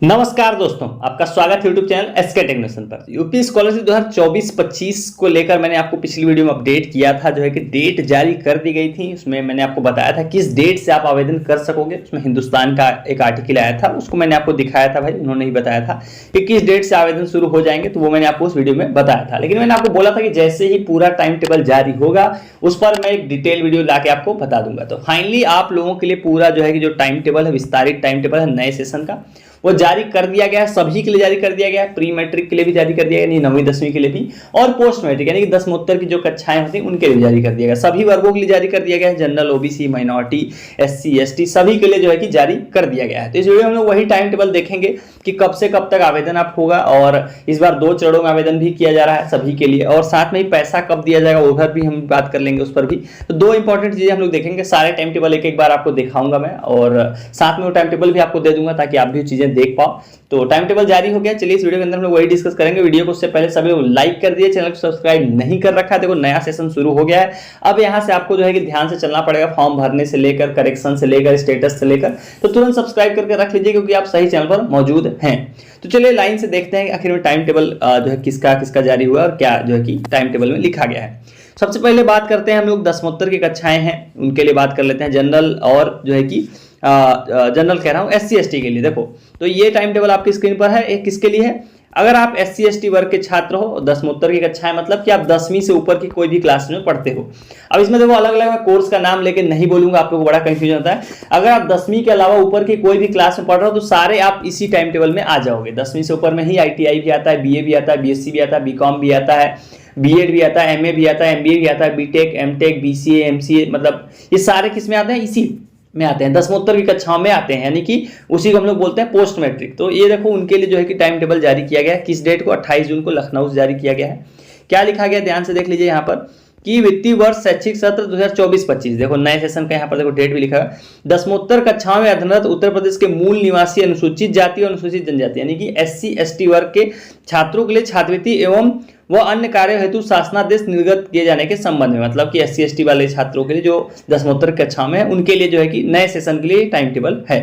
नमस्कार दोस्तों, आपका स्वागत है यूट्यूब चैनल एसके टेक्नीशियन पर। यूपी स्कॉलरशिप 2024-25 को लेकर मैंने आपको पिछली वीडियो में अपडेट किया था, जो है कि डेट जारी कर दी गई थी। उसमें मैंने आपको बताया था किस डेट से आप आवेदन कर सकोगे। उसमें हिंदुस्तान का एक आर्टिकल आया था, उसको मैंने आपको दिखाया था। भाई उन्होंने ही बताया था कि किस डेट से आवेदन शुरू हो जाएंगे, तो वो मैंने आपको उस वीडियो में बताया था। लेकिन मैंने आपको बोला था कि जैसे ही पूरा टाइम टेबल जारी होगा उस पर मैं एक डिटेल वीडियो ला के आपको बता दूंगा। तो फाइनली आप लोगों के लिए पूरा जो है कि जो टाइम टेबल है, विस्तारित टाइम टेबल है नए सेशन का, वो जारी कर दिया गया है। सभी के लिए जारी कर दिया गया है, प्री मैट्रिक के लिए भी जारी कर दिया गया, नवीं 10वीं के लिए भी, और पोस्ट मैट्रिक यानी कि दसमोत्तर की जो कक्षाएं होती हैं उनके लिए भी जारी कर दिया गया। सभी वर्गों के लिए जारी कर दिया गया है, general, OBC, minority, SC, ST सभी के लिए जो है कि जारी कर दिया गया है। तो इस वीडियो में हम लोग वही टाइम टेबल देखेंगे कि कब से कब तक आवेदन आप होगा, और इस बार 2 चरणों में आवेदन भी किया जा रहा है सभी के लिए, और साथ में ही पैसा कब दिया जाएगा वो भी हम बात कर लेंगे उस पर भी। तो 2 इंपॉर्टेंट चीजें हम लोग देखेंगे। सारे टाइम टेबल एक एक बार आपको दिखाऊंगा मैं, और साथ में वो टाइम टेबल भी आपको दे दूंगा ताकि आप भी चीजें देख पाओ। तो टाइम टेबल जारी हो गया। चलिए इस वीडियो के अंदर हम लोग वही डिस्कस करेंगे। वीडियो को उससे पहले सभी लोग लाइक कर दिए, चैनल को सब्सक्राइब नहीं कर रखा है। देखो नया सेशन शुरू हो गया है। अब यहाँ से आपको जो है कि ध्यान से चलना पड़ेगा, फॉर्म भरने से लेकर, करेक्शन से लेकर, स्टेटस से लेकर। तो तुरंत सब्सक्राइब करके रख लीजिए क्योंकि आप सही चैनल पर मौजूद हैं। तो चलिए लाइन से देखते हैं आखिर में टाइम टेबल जो है किसका किसका जारी हुआ और क्या जो है कि टाइम टेबल में लिखा गया है। सबसे पहले बात करते हैं हम लोग दसमोत्तर की कक्षाएं हैं उनके लिए बात कर लेते हैं, जनरल और जो है कि जनरल कह रहा हूं एससी एसटी के लिए। देखो तो ये टाइम टेबल आपकी स्क्रीन पर है। एक किसके लिए है? अगर आप एससी एसटी वर्ग के छात्र हो, दसमोत्तर की कक्षाएं मतलब कि आप 10वीं से ऊपर की कोई भी क्लास में पढ़ते हो। अब इसमें देखो अलग अलग कोर्स का नाम लेके नहीं बोलूंगा, आप लोगों को बड़ा कंफ्यूजन होता है। अगर आप 10वीं के अलावा ऊपर की कोई भी क्लास में पढ़ रहे हो तो सारे आप इसी टाइम टेबल में आ जाओगे। 10वीं से ऊपर में ही आईटीआई भी आता है, बीए भी आता है, बीएससी भी आता है, बीकॉम भी आता है, बीएड भी आता है, एमए भी आता है, एमबीए भी आता है, बीटेक, एमटेक, बीसीए, एमसीए, मतलब ये सारे किस में आते हैं? इसी में आते हैं, दसमोत्तर की कक्षाओं में आते हैं, यानी कि उसी को हम लोग बोलते हैं पोस्ट मैट्रिक। तो ये देखो उनके लिए जो है कि टाइम टेबल जारी किया गया है। किस डेट को? 28 जून को लखनऊ से जारी किया गया है। क्या लिखा गया ध्यान से देख लीजिए यहाँ पर कि वित्तीय वर्ष शैक्षिक सत्र 2024-25। देखो नए सेशन का यहाँ पर देखो डेट भी लिखा है। दसमोत्तर कक्षाओं में अध्ययनरत उत्तर प्रदेश के मूल निवासी अनुसूचित जाति और अनुसूचित जनजाति यानी कि एससी एसटी वर्ग के छात्रों के लिए छात्रवृत्ति एवं वह अन्य कार्य हेतु शासनादेश निर्गत किए जाने के संबंध में, मतलब कि एससी एसटी वाले छात्रों के लिए जो दसमोत्तर कक्षा में है उनके लिए जो है कि नए सेशन के लिए टाइम टेबल है।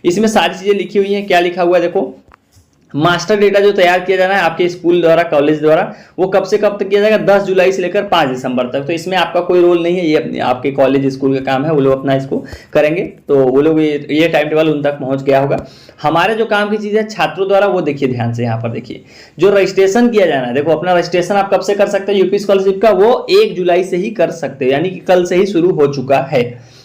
इसमें सारी चीजें लिखी हुई हैं। क्या लिखा हुआ है देखो, मास्टर डेटा जो तैयार किया जाना है आपके स्कूल द्वारा, कॉलेज द्वारा, वो कब से कब तक किया जाएगा? 10 जुलाई से लेकर 5 दिसंबर तक। तो इसमें आपका कोई रोल नहीं है, ये अपने आपके कॉलेज स्कूल का काम है, वो लोग अपना इसको करेंगे। तो वो लोग ये टाइम टेबल उन तक पहुंच गया होगा। हमारे जो काम की चीज़ है छात्रों द्वारा, वो देखिए ध्यान से यहाँ पर देखिए जो रजिस्ट्रेशन किया जाना है। देखो अपना रजिस्ट्रेशन आप कब से कर सकते हैं यूपी स्कॉलरशिप का? वो 1 जुलाई से ही कर सकते हैं, यानी कि कल से ही शुरू हो चुका है।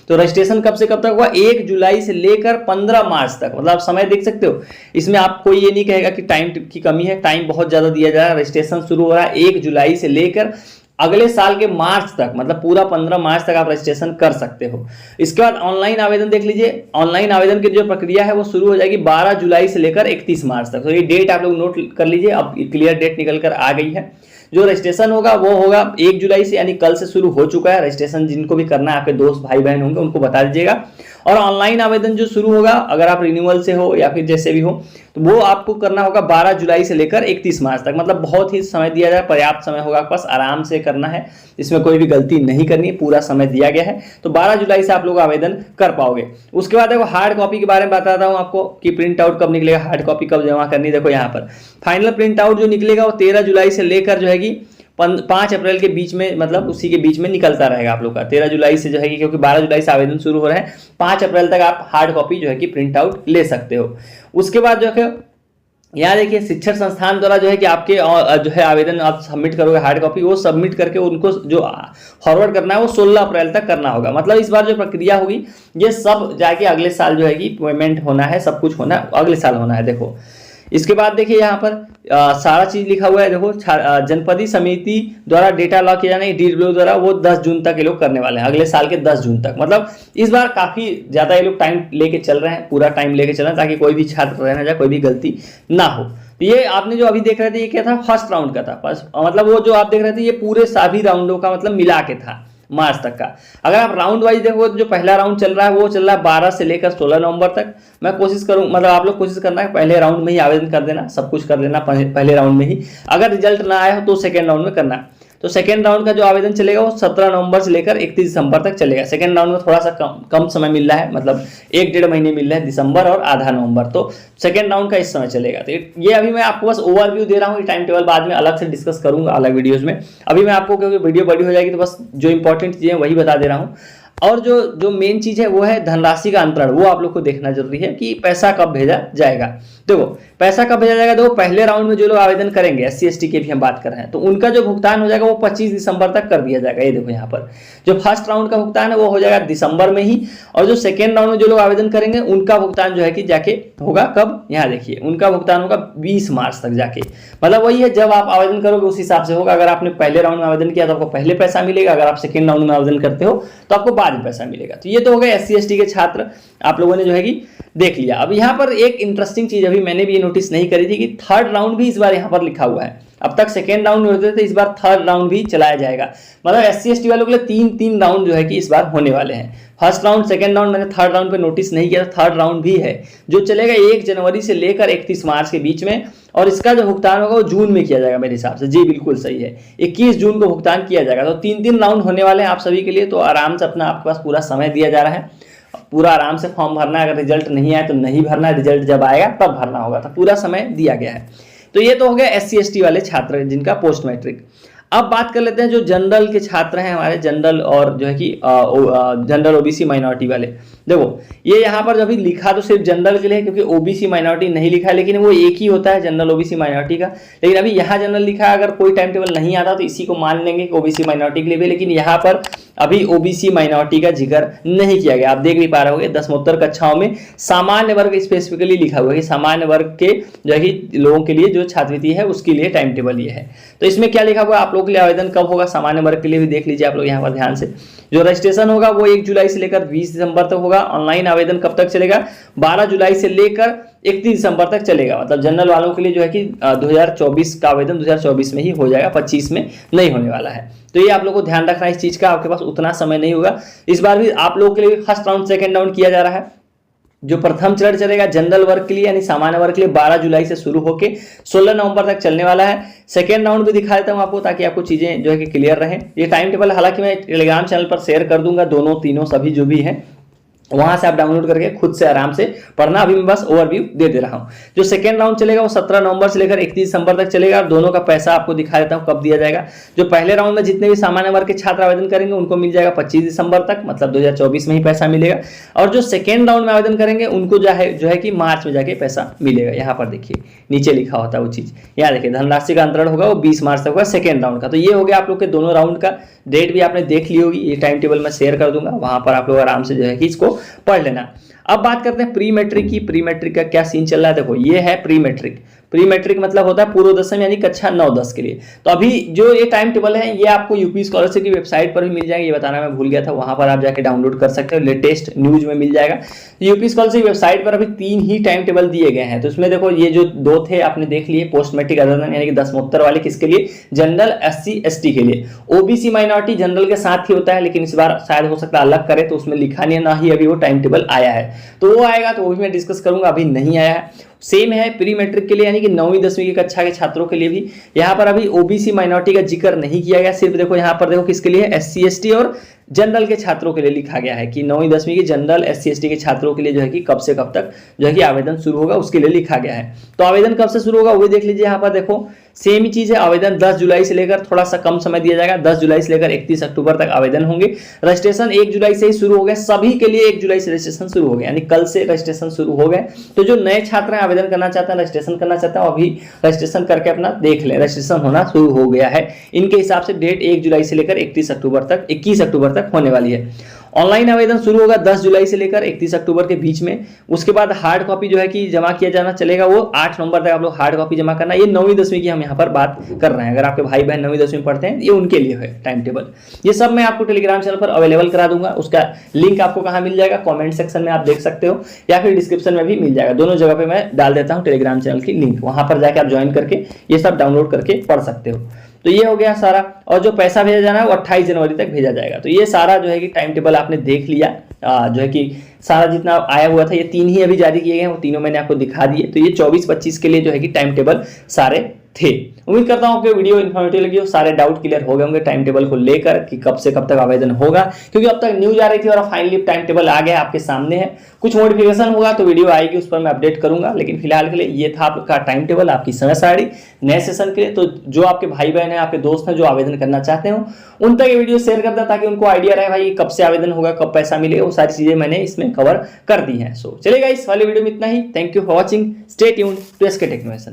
तो रजिस्ट्रेशन कब से कब तक हुआ? 1 जुलाई से लेकर 15 मार्च तक। मतलब आप समय देख सकते हो, इसमें आप कोई ये नहीं कहेगा कि टाइम की कमी है, टाइम बहुत ज्यादा दिया जा रहा है। रजिस्ट्रेशन शुरू हो रहा है 1 जुलाई से लेकर अगले साल के मार्च तक, मतलब पूरा 15 मार्च तक आप रजिस्ट्रेशन कर सकते हो। इसके बाद ऑनलाइन आवेदन देख लीजिए। ऑनलाइन आवेदन की जो प्रक्रिया है वो शुरू हो जाएगी 12 जुलाई से लेकर 31 मार्च तक। तो ये डेट आप लोग नोट कर लीजिए। अब क्लियर डेट निकल कर आ गई है। जो रजिस्ट्रेशन होगा वो होगा 1 जुलाई से, यानी कल से शुरू हो चुका है रजिस्ट्रेशन। जिनको भी करना है आपके दोस्त भाई बहन होंगे उनको बता दीजिएगा। और ऑनलाइन आवेदन जो शुरू होगा, अगर आप रिन्यूअल से हो या फिर जैसे भी हो, तो वो आपको करना होगा 12 जुलाई से लेकर 31 मार्च तक। मतलब बहुत ही समय दिया जाए, पर्याप्त समय होगा आपके पास, आराम से करना है, इसमें कोई भी गलती नहीं करनी है, पूरा समय दिया गया है। तो 12 जुलाई से आप लोग आवेदन कर पाओगे। उसके बाद देखो हार्ड कॉपी के बारे में बताता हूँ आपको कि प्रिंट आउट कब निकलेगा, हार्ड कॉपी कब जमा करनी। देखो यहाँ पर फाइनल प्रिंट आउट जो निकलेगा वो 13 जुलाई से लेकर जो है कि 5 अप्रैल के बीच में, मतलब उसी के बीच में निकलता रहेगा आप लोग का। 13 जुलाई से जो है कि, क्योंकि 12 जुलाई से आवेदन शुरू हो रहे हैं, 5 अप्रैल तक आप हार्ड कॉपी जो है कि प्रिंट आउट ले सकते हो। उसके बाद जो है यहाँ देखिए शिक्षण संस्थान द्वारा जो है कि आपके जो है आवेदन आप सबमिट करोगे हार्ड कॉपी, वो सबमिट करके उनको जो फॉरवर्ड करना है वो 16 अप्रैल तक करना होगा। मतलब इस बार जो प्रक्रिया होगी ये सब जाके अगले साल जो है कि पेमेंट होना है, सब कुछ होना अगले साल होना है। देखो इसके बाद देखिए यहाँ पर सारा चीज लिखा हुआ है। देखो जनपदीय समिति द्वारा डेटा लॉक किया जाना है डीडब्ल्यू द्वारा, वो 10 जून तक ये लोग करने वाले हैं, अगले साल के 10 जून तक। मतलब इस बार काफी ज्यादा ये लोग टाइम लेके चल रहे हैं, पूरा टाइम लेके चल रहे हैं ताकि कोई भी छात्र रहना जाए, कोई भी गलती ना हो। तो ये आपने जो अभी देख रहे थे ये क्या था? फर्स्ट राउंड का था। मतलब वो जो आप देख रहे थे ये पूरे सभी राउंडों का मतलब मिला के था मार्च तक का। अगर आप राउंड वाइज देखो तो जो पहला राउंड चल रहा है वो चल रहा है 12 से लेकर 16 नवंबर तक। मैं कोशिश करूं, मतलब आप लोग कोशिश करना है पहले राउंड में ही आवेदन कर देना, सब कुछ कर देना पहले राउंड में ही। अगर रिजल्ट ना आया हो तो सेकेंड राउंड में करना। तो सेकेंड राउंड का जो आवेदन चलेगा वो 17 नवंबर से लेकर 31 दिसंबर तक चलेगा। सेकेंड राउंड में थोड़ा सा कम समय मिल रहा है, मतलब 1-1.5 महीने मिल रहे हैं, दिसंबर और आधा नवंबर। तो सेकेंड राउंड का इस समय चलेगा। तो ये अभी मैं आपको बस ओवरव्यू दे रहा हूँ, टाइम टेबल बाद में अलग से डिस्कस करूंगा अलग वीडियोज में। अभी मैं आपको, क्योंकि वीडियो बड़ी हो जाएगी तो बस जो इंपॉर्टेंट चीज़ें वही बता दे रहा हूँ। और जो मेन चीज है वो है धनराशि का अंतरण, वो आप लोग को देखना जरूरी है कि पैसा कब भेजा जाएगा। देखो पैसा कब भेजा जाएगा, देखो पहले राउंड में जो लोग आवेदन करेंगे SC ST की भी हम बात कर रहे हैं, तो उनका जो भुगतान हो जाएगा वो 25 दिसंबर तक कर दिया जाएगा। ये देखो यहाँ पर जो फर्स्ट राउंड का भुगतान है वो हो जाएगा दिसंबर में ही, और जो सेकेंड राउंड में जो लोग आवेदन करेंगे उनका भुगतान जो है कि जाके होगा कब, यहाँ देखिए उनका भुगतान होगा 20 मार्च तक जाके। मतलब वही है, जब आप आवेदन करोगे उस हिसाब से होगा। अगर आपने पहले राउंड में आवेदन किया तो आपको पहले पैसा मिलेगा, अगर आप सेकेंड राउंड में आवेदन करते हो तो आपको बाद में पैसा मिलेगा। तो ये तो हो गए SC ST के छात्र, आप लोगों ने जो है कि देख लिया। अब यहाँ पर एक इंटरेस्टिंग चीज अभी मैंने भी नोटिस नहीं करी थी कि थर्ड राउंड भी इस बार यहाँ पर लिखा हुआ है। अब तक सेकेंड राउंड होते थे, इस बार थर्ड राउंड भी चलाया जाएगा। मतलब SC ST वालों के लिए 3-3 राउंड जो है कि इस बार होने वाले हैं। फर्स्ट राउंड, सेकेंड राउंड, मैंने थर्ड राउंड पे नोटिस नहीं किया, थर्ड राउंड भी है जो चलेगा 1 जनवरी से लेकर 31 मार्च के बीच में। और इसका जो भुगतान होगा वो जून में किया जाएगा मेरे हिसाब से। जी बिल्कुल सही है, 21 जून को भुगतान किया जाएगा। तो 3-3 राउंड होने वाले हैं आप सभी के लिए। तो आराम से अपना, आपके पास पूरा समय दिया जा रहा है, पूरा आराम से फॉर्म भरना है। अगर रिजल्ट नहीं आए तो नहीं भरना है, रिजल्ट जब आएगा तब भरना होगा। तो पूरा समय दिया गया है। तो ये तो हो गया SC ST वाले छात्र जिनका पोस्ट मैट्रिक। अब बात कर लेते हैं जो जनरल के छात्र हैं हमारे, जनरल और जो है कि जनरल OBC माइनॉरिटी वाले। देखो ये यहाँ पर जब भी लिखा तो सिर्फ जनरल के लिए, क्योंकि OBC माइनॉरिटी नहीं लिखा है, लेकिन वो एक ही होता है जनरल OBC माइनॉरिटी का। लेकिन अभी यहाँ जनरल लिखा है, अगर कोई टाइम टेबल नहीं आता तो इसी को मान लेंगे कि OBC माइनॉरिटी के लिए भी। लेकिन यहाँ पर अभी OBC माइनॉरिटी का जिक्र नहीं किया गया। आप देख भी पा रहे होंगे 10 कक्षाओं में सामान्य वर्ग स्पेसिफिकली लिखा हुआ है कि सामान्य वर्ग के जो है लोगों के लिए जो छात्रवृत्ति है उसके लिए टाइम टेबल ये है। तो इसमें क्या लिखा हुआ है, आप लोगों के लिए आवेदन कब होगा, सामान्य वर्ग के लिए भी देख लीजिए आप लोग यहाँ पर ध्यान से। जो रजिस्ट्रेशन होगा वो 1 जुलाई से लेकर 20 दिसंबर तक होगा। ऑनलाइन आवेदन कब तक चलेगा, 12 जुलाई से लेकर 31 दिसंबर तक चलेगा। मतलब जनरल वालों के लिए जो है कि 2024 का आवेदन 2024 में ही हो जाएगा, 25 में नहीं होने वाला है। तो ये आप लोगों को ध्यान रखना है इस चीज का, आपके पास उतना समय नहीं होगा। इस बार भी आप लोगों के लिए फर्स्ट राउंड सेकेंड राउंड किया जा रहा है। जो प्रथम चरण चलेगा जनरल वर्ग के लिए यानी सामान्य वर्ग के लिए 12 जुलाई से शुरू होकर 16 नवंबर तक चलने वाला है। सेकेंड राउंड भी दिखा देता हूं आपको, ताकि आपको चीजें जो है कि क्लियर रहे। ये टाइम टेबल हालांकि मैं टेलीग्राम चैनल पर शेयर कर दूंगा, दोनों तीनों सभी जो भी हैं वहां से आप डाउनलोड करके खुद से आराम से पढ़ना। अभी मैं बस ओवरव्यू दे दे रहा हूं। जो सेकेंड राउंड चलेगा वो 17 नवंबर से लेकर 31 दिसंबर तक चलेगा। दोनों का पैसा आपको दिखा देता हूं कब दिया जाएगा। जो पहले राउंड में जितने भी सामान्य वर्ग के छात्र आवेदन करेंगे उनको मिल जाएगा 25 दिसंबर तक, मतलब 2024 में ही पैसा मिलेगा। और जो सेकेंड राउंड में आवेदन करेंगे उनको जो है कि मार्च में जाके पैसा मिलेगा। यहाँ पर देखिए नीचे लिखा होता है वो चीज, यहाँ देखिए धनराशि का अंतरण होगा वो 20 मार्च तक होगा सेकेंड राउंड का। तो ये हो गया आप लोग के दोनों राउंड का डेट भी आपने देख ली होगी। ये टाइम टेबल मैं शेयर कर दूंगा, वहां पर आप लोग आराम से जो है कि इसको पढ़ लेना। अब बात करते हैं प्री मैट्रिक की। प्री मैट्रिक का क्या सीन चल रहा है, देखो ये है प्री मैट्रिक। प्री मैट्रिक मतलब होता है पूर्व दशम यानी कक्षा 9-10 के लिए। तो अभी जो ये टाइम टेबल है ये आपको यूपी स्कॉलरशिप की वेबसाइट पर भी मिल जाएगा, ये बताना मैं भूल गया था, वहां पर आप जाके डाउनलोड कर सकते हो, लेटेस्ट न्यूज में मिल जाएगा। यूपी स्कॉलरशिप वेबसाइट पर अभी 3 ही टाइम टेबल दिए गए हैं। तो इसमें देखो ये जो 2 थे आपने देख लिए, पोस्ट मैट्रिक आवेदन यानी कि 10 वाले किसके लिए, जनरल SC ST के लिए। OBC माइनॉरिटी जनरल के साथ ही होता है, लेकिन इस बार शायद हो सकता है अलग करे, तो उसमें लिखा नहीं है, ना ही अभी वो टाइम टेबल आया है। तो वो आएगा तो वो भी मैं डिस्कस करूंगा, अभी नहीं आया है। सेम है प्री मैट्रिक के लिए यानी कि 9वीं 10वीं की कक्षा के छात्रों के लिए भी। यहाँ पर अभी OBC माइनॉरिटी का जिक्र नहीं किया गया, सिर्फ देखो यहाँ पर देखो किसके लिए, SC ST और जनरल के छात्रों के लिए लिखा गया है कि 9वीं 10वीं की जनरल SC ST के छात्रों के लिए जो है कि कब से कब तक जो है कि आवेदन शुरू होगा उसके लिए लिखा गया है। तो आवेदन कब से शुरू होगा वो देख लीजिए। यहाँ पर देखो सेम ही चीज है, आवेदन 10 जुलाई से लेकर थोड़ा सा कम समय दिया जाएगा, 10 जुलाई से लेकर 31 अक्टूबर तक आवेदन होंगे। रजिस्ट्रेशन 1 जुलाई से ही शुरू हो गया, सभी के लिए 1 जुलाई से रजिस्ट्रेशन शुरू हो गया, यानी कल से रजिस्ट्रेशन शुरू हो गए। तो जो नए छात्र आवेदन करना चाहते हैं, रजिस्ट्रेशन करना चाहते हैं, अभी रजिस्ट्रेशन करके अपना देख लें, रजिस्ट्रेशन होना शुरू हो गया है। इनके हिसाब से डेट 1 जुलाई से लेकर 21 अक्टूबर तक होने वाली है। ऑनलाइन आवेदन शुरू होगा 10 जुलाई से लेकर 31 अक्टूबर के बीच में। उसके बाद हार्ड कॉपी जो है कि जमा किया जाना चलेगा, वो 8 नवंबर तक आप लोग हार्ड कॉपी जमा करना। ये 9वीं 10वीं की हम यहाँ पर बात कर रहे हैं, अगर आपके भाई बहन 9वीं 10वीं पढ़ते हैं ये उनके लिए है टाइम टेबल। ये सब मैं आपको टेलीग्राम चैनल पर अवेलेबल करा दूंगा, उसका लिंक आपको कहाँ मिल जाएगा, कॉमेंट सेक्शन में आप देख सकते हो, या फिर डिस्क्रिप्शन में भी मिल जाएगा। दोनों जगह पे मैं डाल देता हूँ टेलीग्राम चैनल की लिंक, वहां पर जाके आप ज्वाइन करके ये सब डाउनलोड करके पढ़ सकते हो। तो ये हो गया सारा, और जो पैसा भेजा जाना है वो 28 जनवरी तक भेजा जाएगा। तो ये सारा जो है कि टाइम टेबल आपने देख लिया, जो है कि सारा जितना आया हुआ था, ये 3 ही अभी जारी किए गए हैं, वो तीनों मैंने आपको दिखा दिए। तो ये 24-25 के लिए जो है कि टाइम टेबल सारे थे। उम्मीद करता हूं कि वीडियो इन्फॉर्मेटिव लगी हो, सारे डाउट क्लियर हो गए होंगे टाइम टेबल को लेकर कि कब से कब तक आवेदन होगा, क्योंकि अब तक न्यूज आ रही थी और फाइनली टाइम टेबल आ गया, आपके सामने है। कुछ मॉडिफिकेशन होगा तो वीडियो आएगी, उस पर मैं अपडेट करूंगा, लेकिन फिलहाल के लिए ये था आपका टाइम टेबल, आपकी समय सारणी नए सेशन के लिए। तो जो आपके भाई बहन है, आपके दोस्त हैं जो आवेदन करना चाहते हो, उन तक ये वीडियो शेयर कर दें ताकि उनको आइडिया रहे भाई कब से आवेदन होगा, कब पैसा मिलेगा, वो सारी चीजें मैंने इसमें कवर कर दी हैं। सो चलेगा, इस वाले वीडियो में इतना ही। Thank you for watching, stay tuned to SK technology.